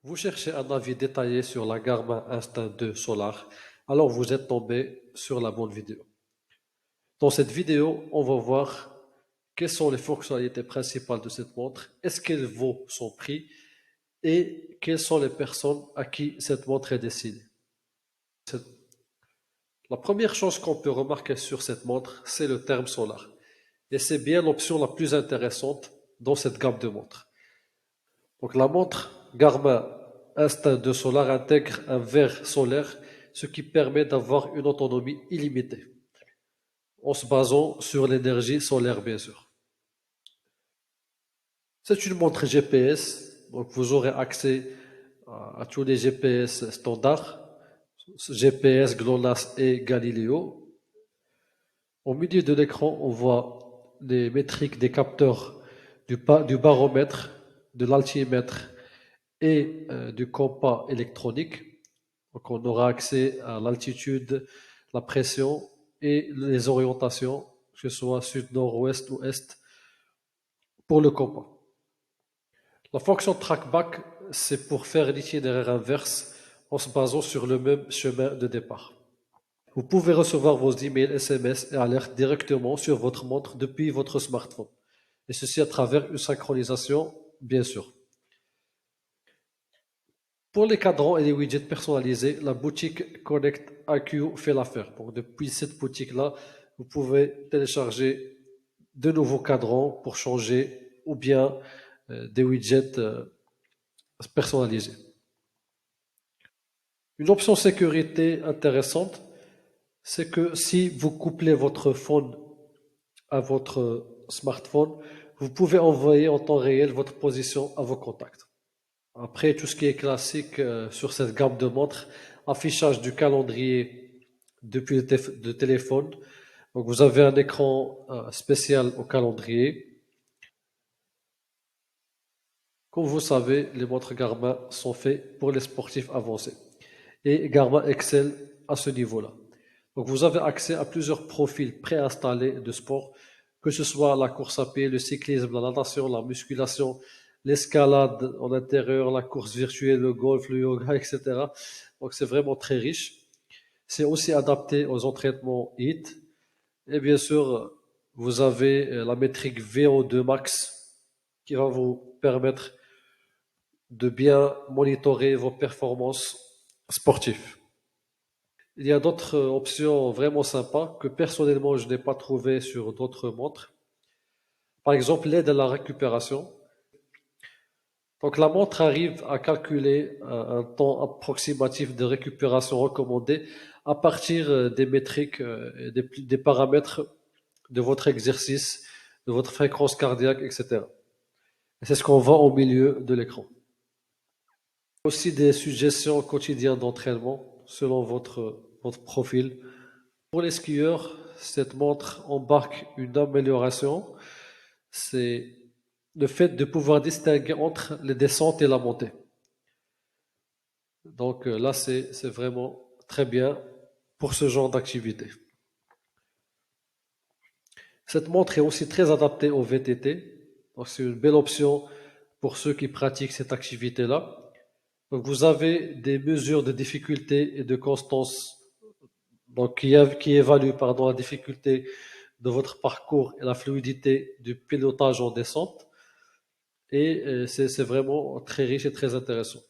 Vous cherchez un avis détaillé sur la Garmin Instinct 2 Solar, alors vous êtes tombé sur la bonne vidéo. Dans cette vidéo, on va voir quelles sont les fonctionnalités principales de cette montre, est-ce qu'elle vaut son prix et quelles sont les personnes à qui cette montre est destinée. La première chose qu'on peut remarquer sur cette montre, c'est le terme solar. Et c'est bien l'option la plus intéressante dans cette gamme de montres. Donc la montre Garmin Instinct 2 Solar intègre un verre solaire, ce qui permet d'avoir une autonomie illimitée, en se basant sur l'énergie solaire bien sûr. C'est une montre GPS, donc vous aurez accès à tous les GPS standards, GPS, GLONASS et Galileo. Au milieu de l'écran, on voit les métriques des capteurs du baromètre, de l'altimètre et du compas électronique. Donc on aura accès à l'altitude, la pression et les orientations, que ce soit sud, nord, ouest ou est, pour le compas. La fonction trackback, c'est pour faire l'itinéraire inverse en se basant sur le même chemin de départ. Vous pouvez recevoir vos emails, SMS et alertes directement sur votre montre depuis votre smartphone. Et ceci à travers une synchronisation, bien sûr. Pour les cadrans et les widgets personnalisés, la boutique Connect IQ fait l'affaire. Donc, depuis cette boutique-là, vous pouvez télécharger de nouveaux cadrans pour changer ou bien des widgets personnalisés. Une option sécurité intéressante, c'est que si vous couplez votre phone à votre smartphone, vous pouvez envoyer en temps réel votre position à vos contacts. Après, tout ce qui est classique sur cette gamme de montres, affichage du calendrier depuis le téléphone. Donc, vous avez un écran spécial au calendrier. Comme vous savez, les montres Garmin sont faites pour les sportifs avancés. Et Garmin excelle à ce niveau-là. Donc, vous avez accès à plusieurs profils préinstallés de sport, que ce soit la course à pied, le cyclisme, la natation, la musculation, l'escalade en intérieur, la course virtuelle, le golf, le yoga, etc. Donc, c'est vraiment très riche. C'est aussi adapté aux entraînements HIIT. Et bien sûr, vous avez la métrique VO2 max qui va vous permettre de bien monitorer vos performances sportives. Il y a d'autres options vraiment sympas que personnellement je n'ai pas trouvées sur d'autres montres. Par exemple, l'aide à la récupération. Donc la montre arrive à calculer un temps approximatif de récupération recommandé à partir des métriques, et des paramètres de votre exercice, de votre fréquence cardiaque, etc. Et c'est ce qu'on voit au milieu de l'écran. Aussi des suggestions quotidiennes d'entraînement selon votre profil. Pour les skieurs, cette montre embarque une amélioration, c'est le fait de pouvoir distinguer entre les descentes et la montée. Donc là, c'est vraiment très bien pour ce genre d'activité. Cette montre est aussi très adaptée au VTT, donc c'est une belle option pour ceux qui pratiquent cette activité-là. Donc vous avez des mesures de difficulté et de constance donc qui évalue pardon, la difficulté de votre parcours et la fluidité du pilotage en descente. Et c'est vraiment très riche et très intéressant.